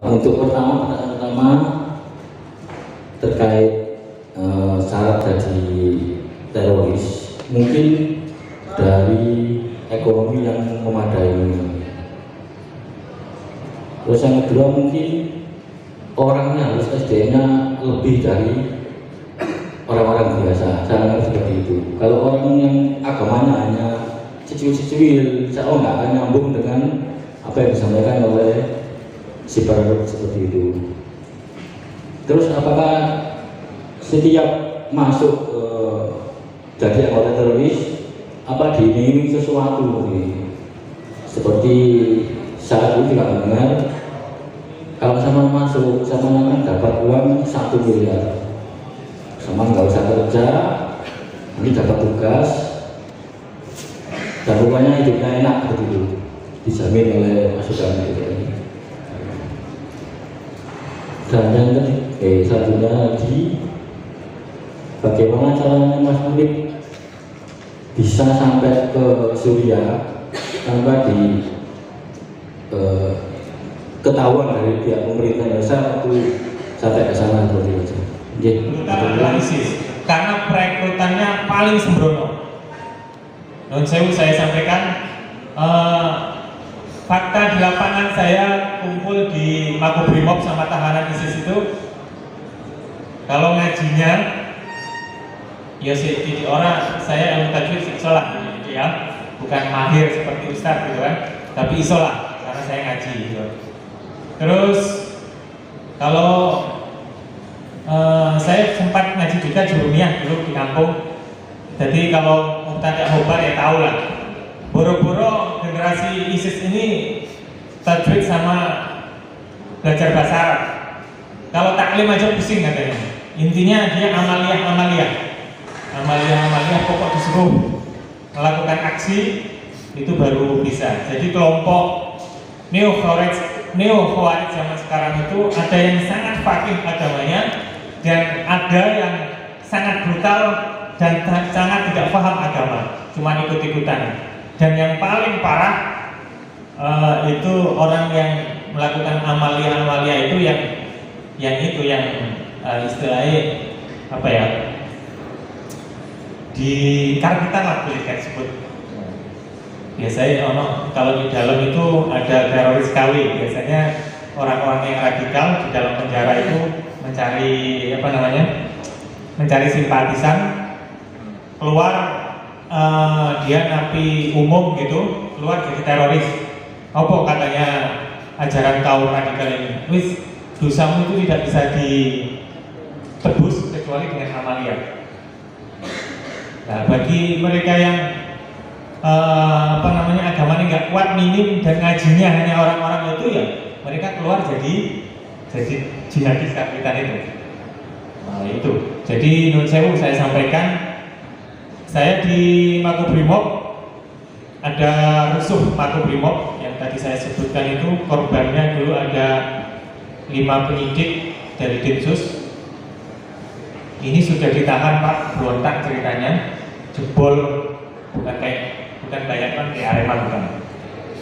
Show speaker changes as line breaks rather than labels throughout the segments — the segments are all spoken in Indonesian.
Untuk pertama terkait syarat dari teroris, mungkin dari ekonomi yang memadai. Terus yang kedua mungkin orangnya harus SDM-nya lebih dari orang-orang biasa. Saya anggap seperti itu. Kalau orang yang agamanya hanya secuil-secuil, saya nggak akan nyambung dengan apa yang disampaikan oleh si perekrut seperti itu. Terus apakah setiap masuk jadi anggota teroris apa diiming-iming sesuatu seperti saat itu juga mendengar kalau sama masuk sama akan dapat uang 1 miliar, sama nggak usah kerja, nanti dapat tugas dan pokoknya hidupnya enak begitu, dijamin oleh masukan gitu. Dan yang selanjutnya lagi, bagaimana caranya Mas Mulik bisa sampai ke Suriah tanpa ketahuan dari pihak pemerintah Indonesia waktu sampai ke sana seperti itu.
Analisis karena perekrutannya paling sembrono. Non sewu saya sampaikan fakta di lapangan. Saya kumpul di Makobrimob sama tahanan ISIS itu, kalau ngajinya ya jadi orang, saya ilmu tajwid isolah gitu ya, bukan mahir seperti Ustaz gitu kan, tapi isolah karena saya ngaji gitu. Terus kalau saya sempat ngaji juga jurumiyah dulu di kampung, jadi kalau mubtada khobar ya tahu lah. Boro-boro generasi ISIS ini tajwid sama belajar bahasa Arab. Kalau taklim aja pusing katanya. Intinya dia amaliyah pokok disuruh melakukan aksi itu baru bisa. Jadi kelompok neo khawarij zaman sekarang itu ada yang sangat fakih agamanya dan ada yang sangat brutal dan sangat tidak paham agama, cuma ikut-ikutan. Dan yang paling parah itu orang yang melakukan amalia itu yang istilahnya apa ya, di karbitan lah boleh kita sebut. Biasanya kalau di dalam itu ada teroris KW, biasanya orang-orang yang radikal di dalam penjara itu mencari simpatisan, keluar dia napi umum gitu, keluar jadi teroris. Apa katanya ajaran kaum radikal ini? Wis, dosamu itu tidak bisa ditebus kecuali dengan amalia. Nah, bagi mereka yang agamanya nggak kuat, minim dan ngajinya hanya orang-orang itu, ya mereka keluar jadi jihadis karbitan itu. Nah itu. Jadi nun sewu saya sampaikan, saya di Makobrimob ada rusuh Makobrimob yang tadi saya sebutkan itu, korbannya dulu ada 5 penyidik dari Dinsus. Ini sudah ditahan Pak, berontak ceritanya, jebol, bukan bayangkan kayak Arema bukan.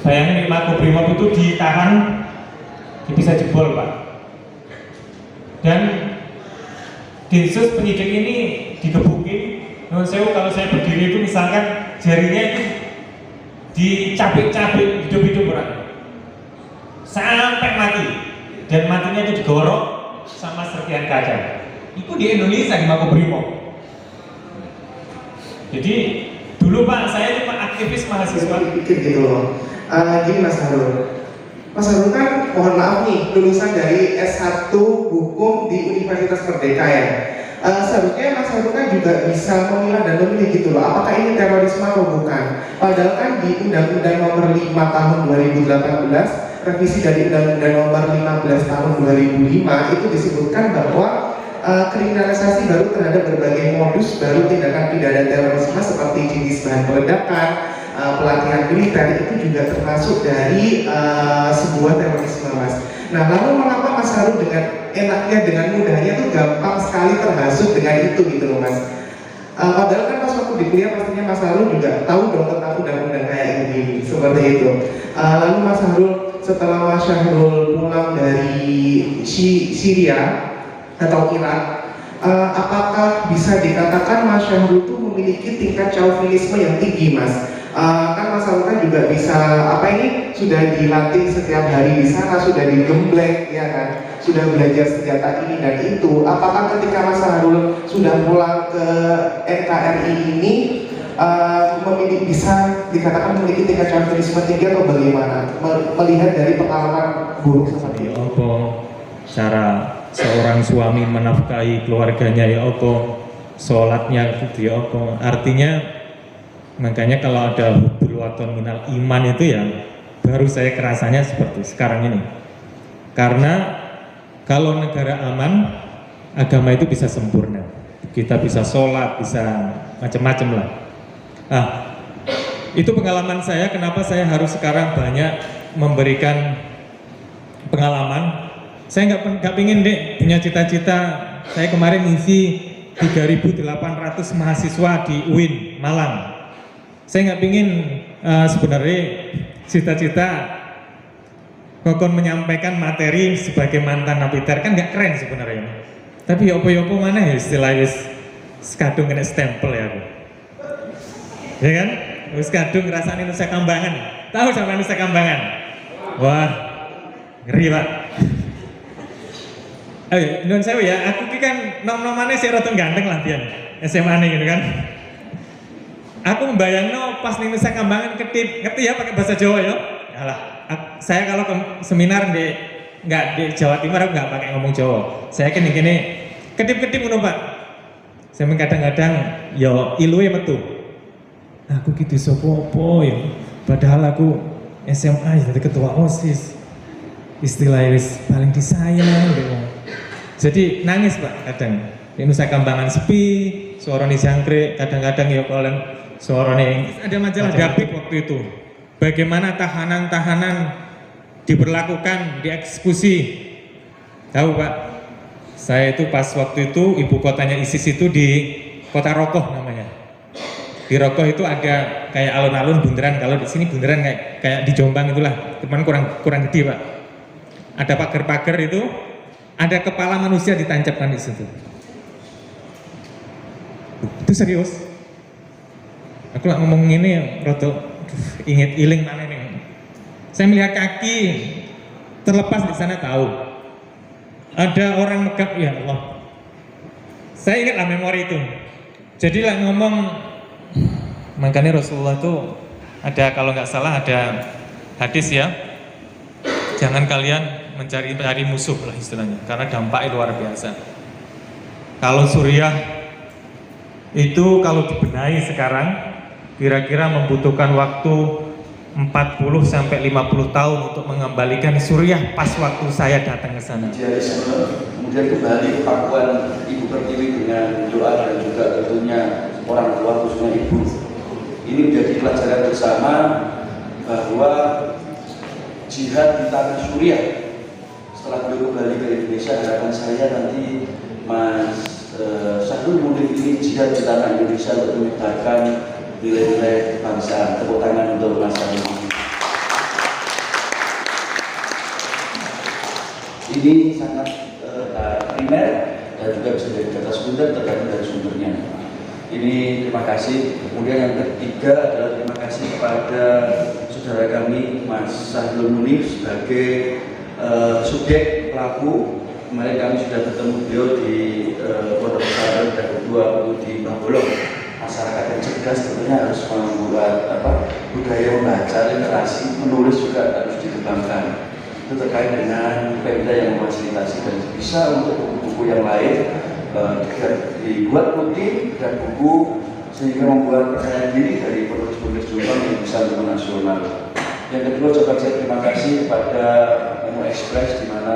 Bayangin di Makobrimob itu ditahan, bisa jebol Pak. Dan Dinsus penyidik ini digebukin. Non sewu, kalau saya berdiri itu misalkan jarinya itu dicabik-cabik hidup-hidup orang sampai mati, dan matinya itu digorok sama serpihan kaca. Itu di Indonesia di Makobrimob. Jadi dulu Pak, saya cuma aktivis mahasiswa.
Pikir gitu loh. Gini Mas Harul. Mas Harul kan mohon maaf nih lulusan dari S1 Hukum di Universitas Merdeka ya. Seharusnya Mas Harul kan juga bisa memilah dan memilih gitu loh, apakah ini terorisme atau bukan. Padahal kan di Undang-Undang Nomor 5 Tahun 2018, revisi dari Undang-Undang Nomor 15 Tahun 2005 itu disebutkan bahwa kriminalisasi baru terhadap berbagai modus baru tindakan pidana terorisme seperti jenis bahan peledakan, pelatihan militer itu juga termasuk dari sebuah terorisme Mas. Nah lalu mengapa Mas Harul dengan enaknya, dengan mudahnya tuh gampang sekali terhasut dengan itu gitu loh Mas. Padahal kan pas waktu di kuliah pastinya Mas Harul juga tahu dong tentang undang-undang kayak ini seperti itu. Lalu Mas Harul setelah Mas Syahrul pulang dari Syria atau Irak, apakah bisa dikatakan Mas Syahrul itu memiliki tingkat chauvinisme yang tinggi, Mas? Kan Mas Syahrul kan juga bisa sudah dilatih setiap hari di sana, sudah digembleng, ya kan? Sudah belajar senjata ini dan itu. Apakah ketika Mas Syahrul sudah pulang ke NKRI ini bisa dikatakan memiliki tingkat chauvinisme tinggi atau bagaimana? Melihat dari pengalaman buruk seperti itu.
Apa cara seorang suami menafkahi keluarganya, ya apa sholatnya gitu, ya apa artinya. Makanya kalau ada hubul waton minal iman itu ya baru saya kerasanya seperti sekarang ini. Karena kalau negara aman, agama itu bisa sempurna. Kita bisa sholat, bisa macam-macam lah. Nah, itu pengalaman saya. Kenapa saya harus sekarang banyak memberikan pengalaman? Saya nggak pingin punya cita-cita. Saya kemarin ngisi 3.800 mahasiswa di UIN Malang. Saya nggak pingin sebenarnya cita-cita Kokon menyampaikan materi sebagai mantan napiter, kan nggak keren sebenarnya. Tapi yopo-yopo mana ya istilahnya sekadung kena stempel ya aku. Ya kan? Wis kadung ngrasani Nusa Kambangan. Tahu sama Nusa Kambangan? Wah, ngeri Pak. Nun sewu ya, aku ki kan nom-nomane sik rada ganteng lah pian. SMA-ne gitu kan. Aku membayangno pas ning Nusa Kambangan ketip, ngerti ya pakai bahasa Jawa ya? Yalah, saya kalau ke seminar nggak di Jawa Timur aku nggak pakai ngomong Jawa. Saya kene ketip-ketip ngono Pak. Saya kadang-kadang yo iluwe metu. Aku gitu sopo ya. Padahal aku SMA jadi ketua OSIS. Istilahnya paling disayang gitu. Jadi nangis Pak kadang. Di Nusa Kambangan sepi, suarane jangkrik, kadang-kadang ya kalau suarane ada majalah Dapik waktu itu. Bagaimana tahanan-tahanan diberlakukan, dieksekusi. Tahu Pak? Saya itu pas waktu itu ibu kotanya ISIS itu di Kota Rokoh namanya. Di Rokoh itu ada kayak alun-alun bundaran, kalau di sini bundaran kayak di Jombang itulah, cuman kurang gede Pak. Ada pagar-pagar itu, ada kepala manusia ditancapkan di situ. Itu serius. Aku lah ngomong ini, roto inget iling mana nih. Saya melihat kaki terlepas di sana tahu. Ada orang megap, ya Allah. Saya ingatlah memori itu. Jadi lah ngomong. Makanya Rasulullah tuh ada, kalau nggak salah ada hadis ya, jangan kalian mencari musuh lah istilahnya, karena dampaknya luar biasa. Kalau Suriah itu kalau dibenahi sekarang kira-kira membutuhkan waktu 40 sampai 50 tahun untuk mengembalikan Suriah pas waktu saya datang ke sana.
Kemudian kembali ke pangkuan Ibu Pertiwi dengan doa dan juga tentunya orang tua khususnya ibu. Ini menjadi pelajaran bersama bahwa jihad di tanah Suriah setelah beliau kembali ke Indonesia, harapan saya nanti Mas Syahrul Munif ini jihad di tanah Indonesia untuk menyebarkan nilai-nilai kebangsaan. Tepuk tangan untuk Mas Syahrul. Ini sangat primer dan juga bisa jadi data sumber tergantung dari sumbernya. Ini terima kasih. Kemudian yang ketiga adalah terima kasih kepada saudara kami Mas Syahrul Munif sebagai subjek pelaku. Kemarin kami sudah bertemu beliau di Pondok Pesantren dan kedua di Babolong. Masyarakat yang cerdas tentunya harus membuat budaya membaca, literasi, menulis juga harus dikembangkan. Itu terkait dengan Pemda yang memfasilitasi dan bisa untuk buku-buku yang lain dibuat putih dan buku sehingga membuat percaya diri dari penulis-penulis Jombang yang bisa untuk nasional. Yang kedua juga saya terima kasih kepada Memo Express di mana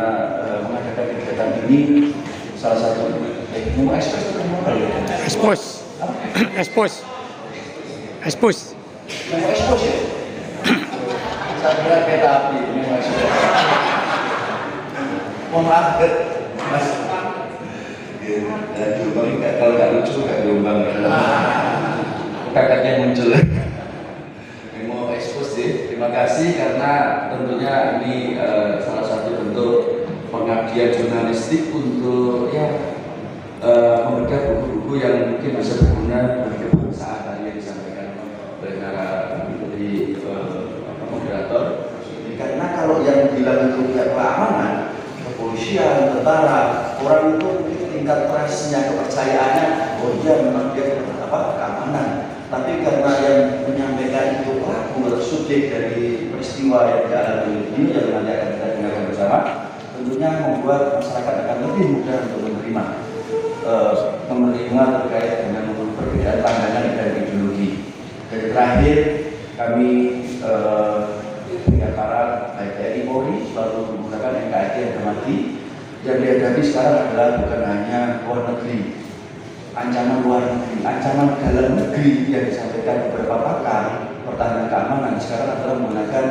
mengadakan kegiatan ini. Salah satu Memo Express itu apa ya?
Expos.
Memo Express ya? Saya kira kereta api Memo Express. Mohon maaf Mas. Jombang kalau nggak lucu nggak Jombang. Kakaknya muncul. Memo Expos sih. Terima
klarifikasi karena tentunya ini salah satu bentuk pengabdian jurnalistik untuk ya membedah buku-buku yang mungkin bisa berguna bagi kebangsaan tadi yang disampaikan oleh para moderator. Karena kalau yang bilang itu pihak keamanan, kepolisian, tentara, orang itu mungkin tingkat trustnya, kepercayaannya, oh iya memang dia keamanan. Tapi karena yang menyampaikan itu pelaku atau subjek dari peristiwa yang dialami ini yang nanti akan kita dengarkan bersama, tentunya membuat masyarakat akan lebih mudah untuk menerima terkait dengan perbedaan pandangan dan ideologi. Dan terakhir kami dengan para baik TNI Polri selalu menggunakan NKRI yang mati. Yang dihadapi sekarang adalah bukan hanya luar negeri, ancaman luar negeri, ancaman dalam negeri yang disampaikan beberapa pakar pertahanan keamanan sekarang adalah menggunakan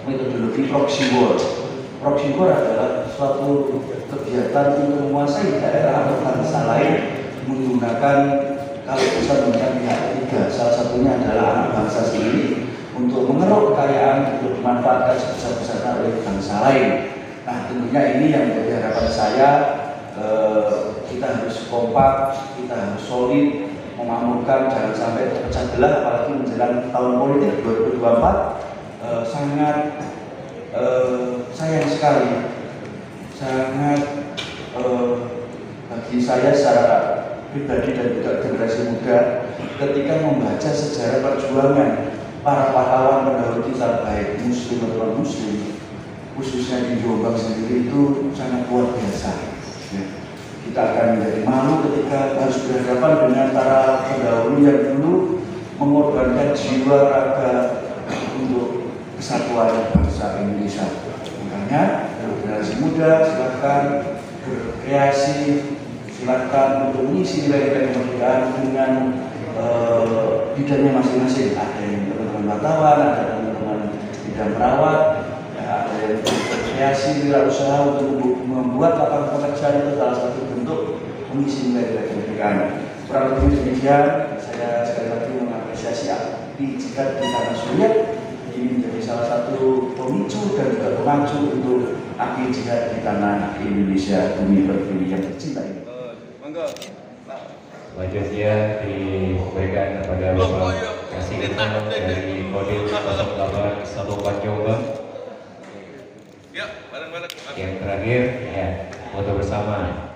metodologi proxy war. Proxy war adalah suatu kegiatan untuk menguasai daerah atau bangsa lain menggunakan, kalau bisa menggunakan pihak ketiga, salah satunya adalah anak bangsa sendiri untuk mengeruk kekayaan untuk dimanfaatkan sebesar-besarnya oleh bangsa lain. Nah, tentunya ini yang menjadi harapan saya. Kita harus kompak, kita harus solid, memakmurkan, jangan sampai terpecah belah, apalagi menjelang tahun politik 2024. Sangat sayang sekali, sangat bagi saya secara pribadi dan juga generasi muda ketika membaca sejarah perjuangan para pahlawan pendahulu kita baik muslim atau non muslim, khususnya di Jombang sendiri itu sangat luar biasa. Ya. Kita akan menjadi malu ketika harus berhadapan dengan para pendahulu yang dulu mengorbankan jiwa raga untuk kesatuan bangsa Indonesia. Makanya generasi muda silakan berkreasi, silakan untuk mengisi nilai-nilai kemerdekaan dengan bidangnya masing-masing. Ada yang teman-teman wartawan, ada teman-teman bidang perawat, ya, ada yang berkreasi wirausaha untuk membuat lapangan pekerjaan, itu salah satu bentuk mengisi nilai-nilai kemerdekaan. Kurang lebih demikian, saya sekali lagi mengapresiasi api jihad di tanah Suriah. Ini menjadi salah satu pemicu dan juga pemacu untuk api jihad di tanah Indonesia, bumi pertiwi yang tercinta ini.
Selanjutnya diberikan kepada Bapak Kasih Ketua dari Kodim 0814 Jombang. Yang terakhir, ya, foto bersama.